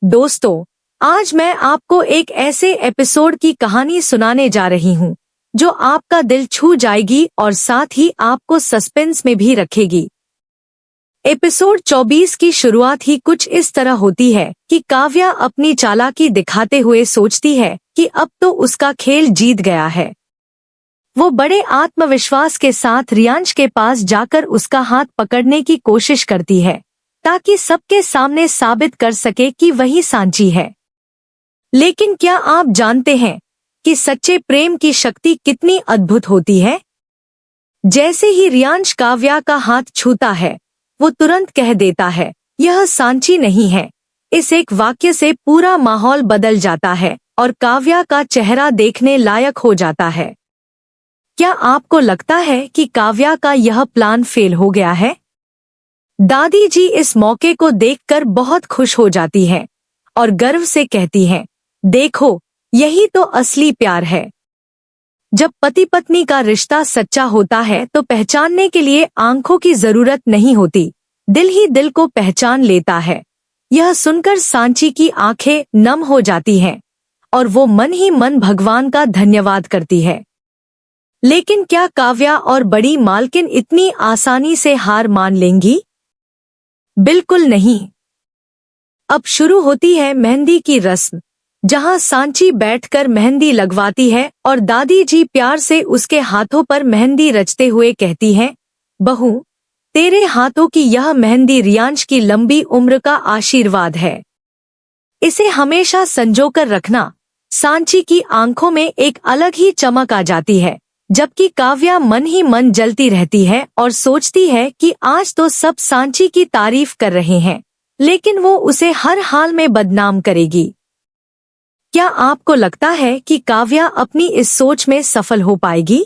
दोस्तों, आज मैं आपको एक ऐसे एपिसोड की कहानी सुनाने जा रही हूँ जो आपका दिल छू जाएगी और साथ ही आपको सस्पेंस में भी रखेगी। एपिसोड 24 की शुरुआत ही कुछ इस तरह होती है कि काव्या अपनी चालाकी दिखाते हुए सोचती है कि अब तो उसका खेल जीत गया है। वो बड़े आत्मविश्वास के साथ रियांश के पास जाकर उसका हाथ पकड़ने की कोशिश करती है ताकि सबके सामने साबित कर सके कि वही सांची है। लेकिन क्या आप जानते हैं कि सच्चे प्रेम की शक्ति कितनी अद्भुत होती है? जैसे ही रियांश काव्या का हाथ छूता है, वो तुरंत कह देता है, यह सांची नहीं है। इस एक वाक्य से पूरा माहौल बदल जाता है और काव्या का चेहरा देखने लायक हो जाता है। क्या आपको लगता है कि काव्या का यह प्लान फेल हो गया है? दादी जी इस मौके को देखकर बहुत खुश हो जाती हैं और गर्व से कहती हैं, देखो, यही तो असली प्यार है। जब पति पत्नी का रिश्ता सच्चा होता है तो पहचानने के लिए आंखों की जरूरत नहीं होती, दिल ही दिल को पहचान लेता है। यह सुनकर सांची की आंखें नम हो जाती हैं और वो मन ही मन भगवान का धन्यवाद करती है। लेकिन क्या काव्या और बड़ी मालकिन इतनी आसानी से हार मान लेंगी? बिल्कुल नहीं। अब शुरू होती है मेहंदी की रस्म, जहां सांची बैठकर मेहंदी लगवाती है और दादी जी प्यार से उसके हाथों पर मेहंदी रचते हुए कहती हैं, बहू, तेरे हाथों की यह मेहंदी रियांश की लंबी उम्र का आशीर्वाद है। इसे हमेशा संजोकर रखना। सांची की आंखों में एक अलग ही चमक आ जाती है, जबकि काव्या मन ही मन जलती रहती है और सोचती है कि आज तो सब सांची की तारीफ कर रहे हैं, लेकिन वो उसे हर हाल में बदनाम करेगी। क्या आपको लगता है कि काव्या अपनी इस सोच में सफल हो पाएगी?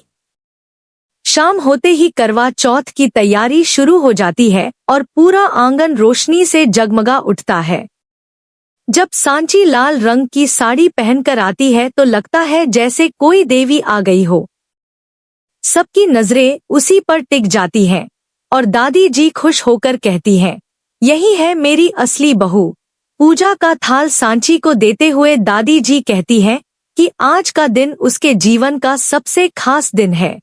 शाम होते ही करवा चौथ की तैयारी शुरू हो जाती है और पूरा आंगन रोशनी से जगमगा उठता है। जब सांची लाल रंग की साड़ी पहनकर आती है तो लगता है जैसे कोई देवी आ गई हो। सबकी नजरें उसी पर टिक जाती हैं और दादी जी खुश होकर कहती हैं, यही है मेरी असली बहू। पूजा का थाल सांची को देते हुए दादी जी कहती हैं कि आज का दिन उसके जीवन का सबसे खास दिन है।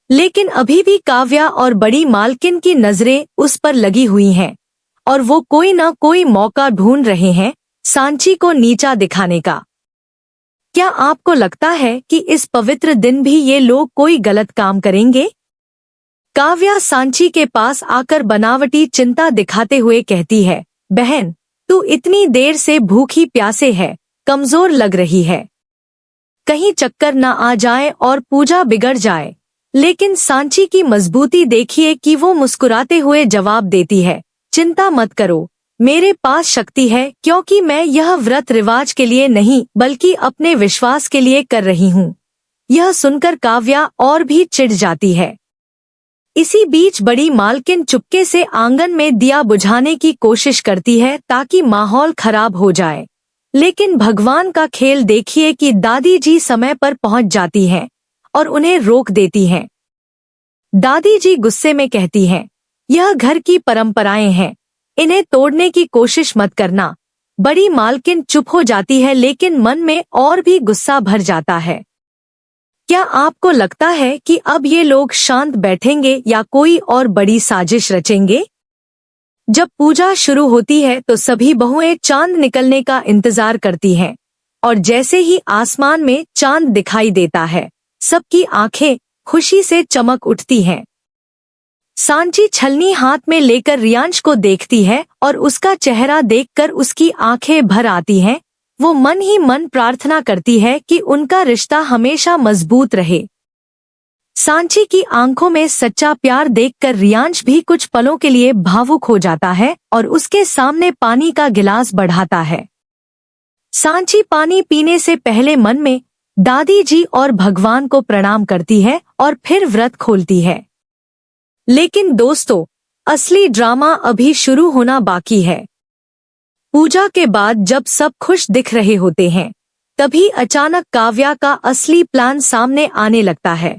लेकिन अभी भी काव्या और बड़ी मालकिन की नजरें उस पर लगी हुई हैं और वो कोई ना कोई मौका ढूंढ रहे हैं सांची को नीचा दिखाने का। क्या आपको लगता है कि इस पवित्र दिन भी ये लोग कोई गलत काम करेंगे? काव्या सांची के पास आकर बनावटी चिंता दिखाते हुए कहती है, बहन, तू इतनी देर से भूखी प्यासे है, कमजोर लग रही है। कहीं चक्कर न आ जाए और पूजा बिगड़ जाए। लेकिन सांची की मजबूती देखिए कि वो मुस्कुराते हुए जवाब देती है, चिंता मत करो, मेरे पास शक्ति है, क्योंकि मैं यह व्रत रिवाज के लिए नहीं बल्कि अपने विश्वास के लिए कर रही हूँ। यह सुनकर काव्या और भी चिढ़ जाती है। इसी बीच बड़ी मालकिन चुपके से आंगन में दिया बुझाने की कोशिश करती है ताकि माहौल खराब हो जाए। लेकिन भगवान का खेल देखिए कि दादी जी समय पर पहुंच जाती हैं और उन्हें रोक देती हैं। दादी जी गुस्से में कहती हैं, यह घर की परंपराएं हैं, इन्हें तोड़ने की कोशिश मत करना। बड़ी मालकिन चुप हो जाती है लेकिन मन में और भी गुस्सा भर जाता है। क्या आपको लगता है कि अब ये लोग शांत बैठेंगे या कोई और बड़ी साजिश रचेंगे? जब पूजा शुरू होती है तो सभी बहुएं चांद निकलने का इंतजार करती हैं और जैसे ही आसमान में चांद दिखाई देता है, सबकी आंखें खुशी से चमक उठती हैं। सांची छलनी हाथ में लेकर रियांश को देखती है और उसका चेहरा देखकर उसकी आंखें भर आती हैं। वो मन ही मन प्रार्थना करती है कि उनका रिश्ता हमेशा मजबूत रहे। सांची की आंखों में सच्चा प्यार देखकर रियांश भी कुछ पलों के लिए भावुक हो जाता है और उसके सामने पानी का गिलास बढ़ाता है। सांची पानी पीने से पहले मन में दादी जी और भगवान को प्रणाम करती है और फिर व्रत खोलती है। लेकिन दोस्तों, असली ड्रामा अभी शुरू होना बाकी है। पूजा के बाद जब सब खुश दिख रहे होते हैं, तभी अचानक काव्या का असली प्लान सामने आने लगता है।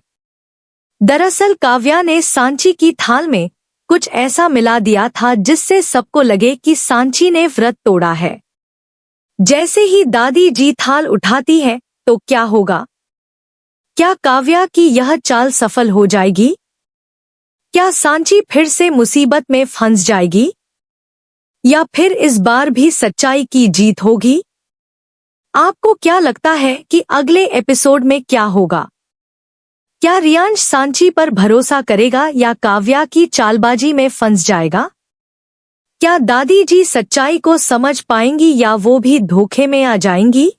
दरअसल काव्या ने सांची की थाल में कुछ ऐसा मिला दिया था जिससे सबको लगे कि सांची ने व्रत तोड़ा है। जैसे ही दादी जी थाल उठाती है तो क्या होगा? क्या काव्या की यह चाल सफल हो जाएगी? क्या सांची फिर से मुसीबत में फंस जाएगी? या फिर इस बार भी सच्चाई की जीत होगी? आपको क्या लगता है कि अगले एपिसोड में क्या होगा? क्या रियांश सांची पर भरोसा करेगा या काव्या की चालबाजी में फंस जाएगा? क्या दादी जी सच्चाई को समझ पाएंगी या वो भी धोखे में आ जाएंगी?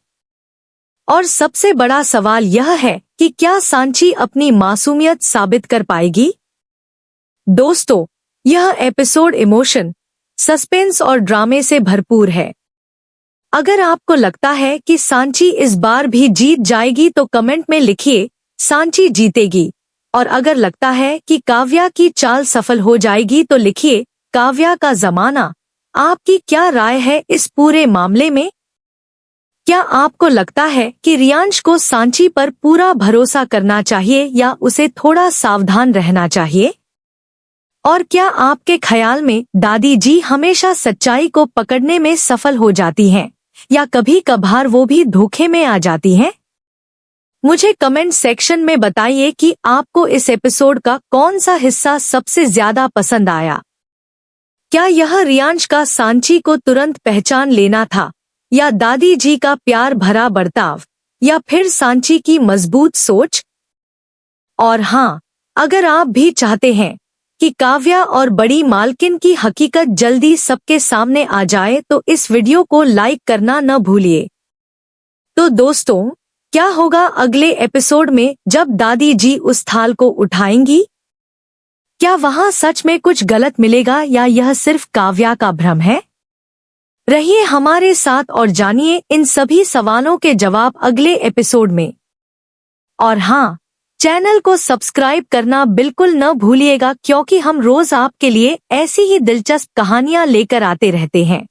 और सबसे बड़ा सवाल यह है कि क्या सांची अपनी मासूमियत साबित कर पाएगी? दोस्तों, यह एपिसोड इमोशन, सस्पेंस और ड्रामे से भरपूर है। अगर आपको लगता है कि सांची इस बार भी जीत जाएगी तो कमेंट में लिखिए सांची जीतेगी, और अगर लगता है कि काव्या की चाल सफल हो जाएगी तो लिखिए काव्या का जमाना। आपकी क्या राय है इस पूरे मामले में? क्या आपको लगता है कि रियांश को सांची पर पूरा भरोसा करना चाहिए या उसे थोड़ा सावधान रहना चाहिए? और क्या आपके ख्याल में दादी जी हमेशा सच्चाई को पकड़ने में सफल हो जाती हैं या कभी कभार वो भी धोखे में आ जाती हैं? मुझे कमेंट सेक्शन में बताइए कि आपको इस एपिसोड का कौन सा हिस्सा सबसे ज्यादा पसंद आया। क्या यह रियांश का सांची को तुरंत पहचान लेना था, या दादी जी का प्यार भरा बर्ताव, या फिर सांची की मजबूत सोच? और हाँ, अगर आप भी चाहते हैं कि काव्या और बड़ी मालकिन की हकीकत जल्दी सबके सामने आ जाए तो इस वीडियो को लाइक करना न भूलिए। तो दोस्तों, क्या होगा अगले एपिसोड में जब दादी जी उस थाल को उठाएंगी? क्या वहां सच में कुछ गलत मिलेगा या यह सिर्फ काव्या का भ्रम है? रहिए हमारे साथ और जानिए इन सभी सवालों के जवाब अगले एपिसोड में। और हाँ, चैनल को सब्सक्राइब करना बिल्कुल न भूलिएगा, क्योंकि हम रोज आपके लिए ऐसी ही दिलचस्प कहानियां लेकर आते रहते हैं।